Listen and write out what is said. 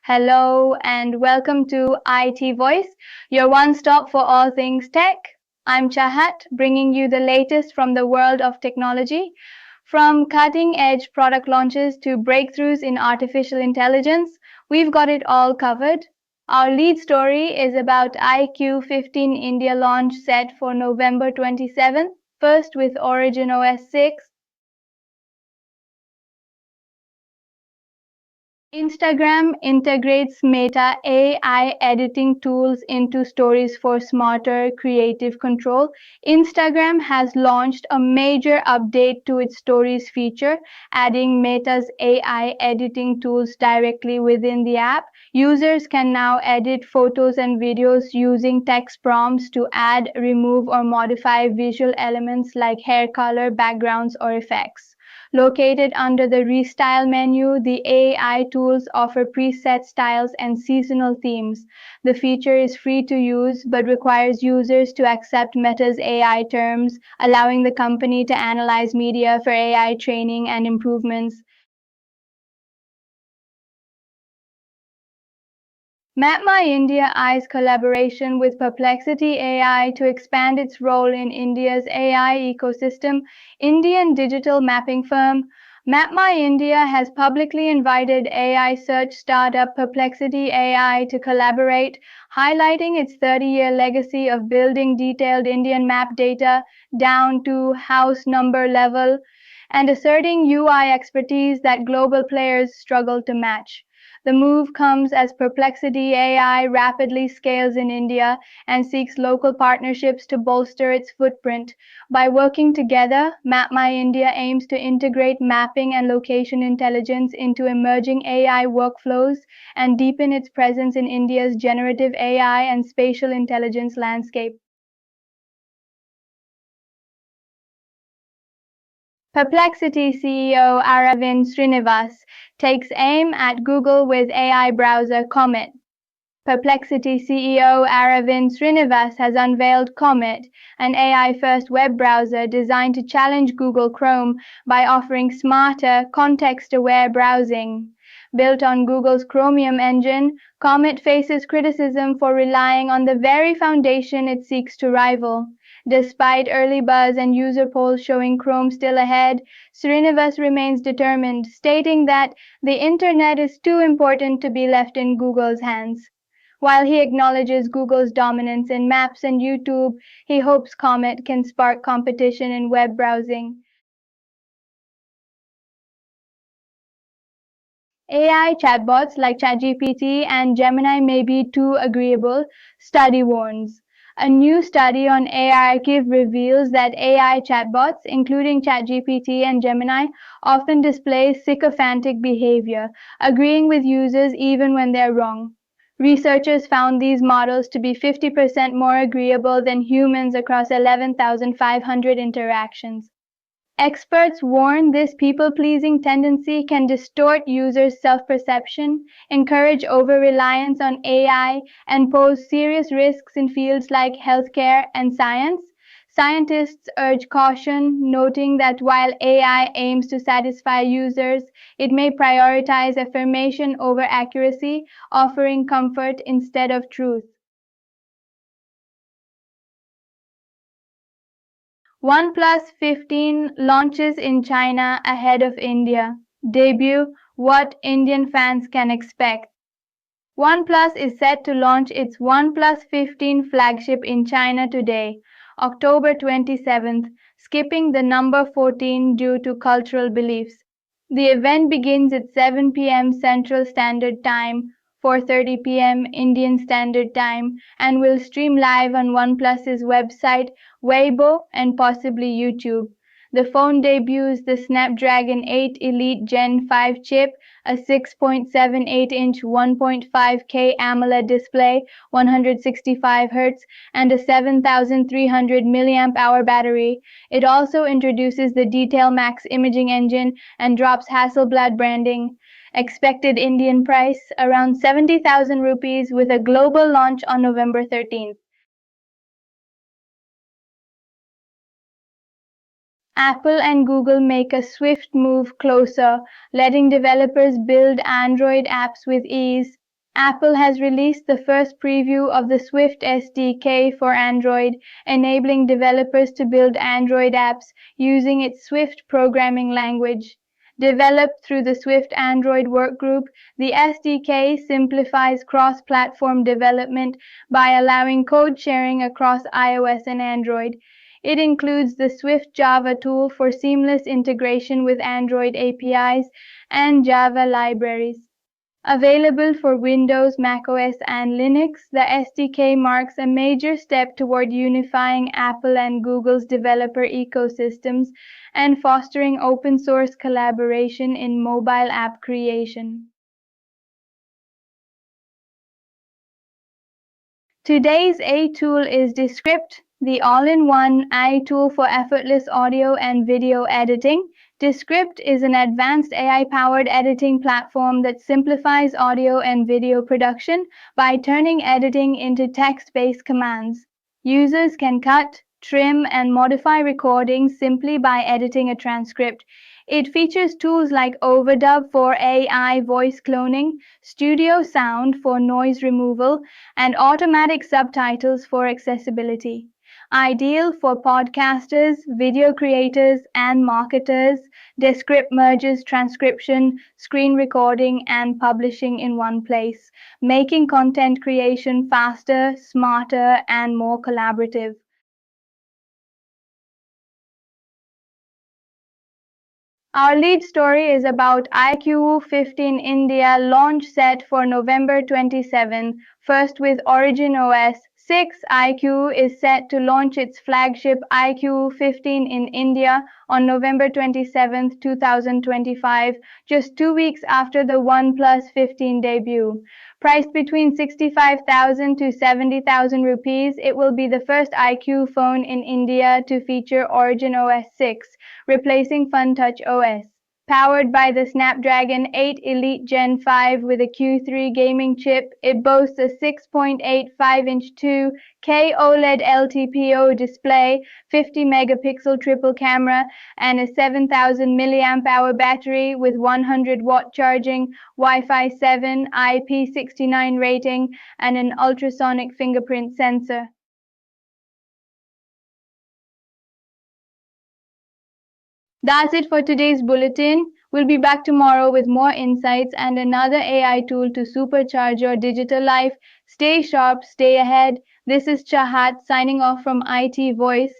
Hello and welcome to IT Voice, your one-stop for all things tech. I'm Chahat, bringing you the latest from the world of technology, from cutting-edge product launches to breakthroughs in artificial intelligence. We've got it all covered. Our lead story is about iQOO 15 India launch set for November 27th, first with OriginOS 6. Instagram integrates Meta AI editing tools into stories for smarter creative control. Instagram has launched a major update to its stories feature, adding Meta's AI editing tools directly within the app. Users can now edit photos and videos using text prompts to add, remove, or modify visual elements like hair color, backgrounds, or effects. Located under the Restyle menu, the AI tools offer preset styles and seasonal themes. The feature is free to use but requires users to accept Meta's AI terms, allowing the company to analyze media for AI training and improvements. MapmyIndia eyes collaboration with Perplexity AI to expand its role in India's AI ecosystem. Indian digital mapping firm MapmyIndia has publicly invited AI search startup Perplexity AI to collaborate, highlighting its 30-year legacy of building detailed Indian map data down to house number level and asserting UI expertise that global players struggle to match. The move comes as Perplexity AI rapidly scales in India and seeks local partnerships to bolster its footprint. By working together, MapmyIndia aims to integrate mapping and location intelligence into emerging AI workflows and deepen its presence in India's generative AI and spatial intelligence landscape. Perplexity CEO Aravind Srinivas takes aim at Google with AI browser Comet. Perplexity CEO Aravind Srinivas has unveiled Comet, an AI-first web browser designed to challenge Google Chrome by offering smarter, context-aware browsing. Built on Google's Chromium engine, Comet faces criticism for relying on the very foundation it seeks to rival. Despite early buzz and user polls showing Chrome still ahead, Srinivas remains determined, stating that the internet is too important to be left in Google's hands. While he acknowledges Google's dominance in Maps and YouTube, he hopes Comet can spark competition in web browsing. AI chatbots like ChatGPT and Gemini may be too agreeable, study warns. A new study on archive reveals that AI chatbots, including ChatGPT and Gemini, often display sycophantic behavior, agreeing with users even when they're wrong. Researchers found these models to be 50% more agreeable than humans across 11,500 interactions. Experts warn this people-pleasing tendency can distort users' self-perception, encourage over-reliance on AI, and pose serious risks in fields like healthcare and science. Scientists urge caution, noting that while AI aims to satisfy users, it may prioritize affirmation over accuracy, offering comfort instead of truth. OnePlus 15 launches in China ahead of India. Debut, what Indian fans can expect. OnePlus is set to launch its OnePlus 15 flagship in China today, October 27th, skipping the number 14 due to cultural beliefs. The event begins at 7 p.m. Central Standard Time, 4:30 p.m. Indian Standard Time, and will stream live on OnePlus's website, Weibo, and possibly YouTube. The phone debuts the Snapdragon 8 Elite Gen 5 chip, a 6.78-inch 1.5K AMOLED display, 165 Hz, and a 7,300 mAh battery. It also introduces the Detail Max imaging engine and drops Hasselblad branding. Expected Indian price around 70,000 rupees with a global launch on November 13th. Apple and Google make a swift move closer, letting developers build Android apps with ease. Apple has released the first preview of the Swift SDK for Android, enabling developers to build Android apps using its Swift programming language. Developed through the Swift Android Workgroup, the SDK simplifies cross-platform development by allowing code sharing across iOS and Android. It includes the Swift Java tool for seamless integration with Android APIs and Java libraries. Available for Windows, macOS, and Linux, the SDK marks a major step toward unifying Apple and Google's developer ecosystems and fostering open source collaboration in mobile app creation. Today's AI tool is Descript, the all-in-one AI tool for effortless audio and video editing. Descript is an advanced AI-powered editing platform that simplifies audio and video production by turning editing into text-based commands. Users can cut, trim, and modify recordings simply by editing a transcript. It features tools like Overdub for AI voice cloning, Studio Sound for noise removal, and automatic subtitles for accessibility. Ideal for podcasters, video creators, and marketers, Descript merges transcription, screen recording, and publishing in one place, making content creation faster, smarter, and more collaborative. Our lead story is about iQOO 15 India launch set for November 27. First with OriginOS 6, iQOO is set to launch its flagship iQOO 15 in India on November 27, 2025, just 2 weeks after the OnePlus 15 debut. Priced between 65,000 to 70,000 rupees, it will be the first iQOO phone in India to feature OriginOS 6, replacing FunTouch OS. Powered by the Snapdragon 8 Elite Gen 5 with a Q3 gaming chip, it boasts a 6.85-inch 2K OLED LTPO display, 50-megapixel triple camera, and a 7,000 mAh battery with 100-watt charging, Wi-Fi 7, IP69 rating, and an ultrasonic fingerprint sensor. That's it for today's bulletin. We'll be back tomorrow with more insights and another AI tool to supercharge your digital life. Stay sharp, stay ahead. This is Chahat signing off from IT Voice.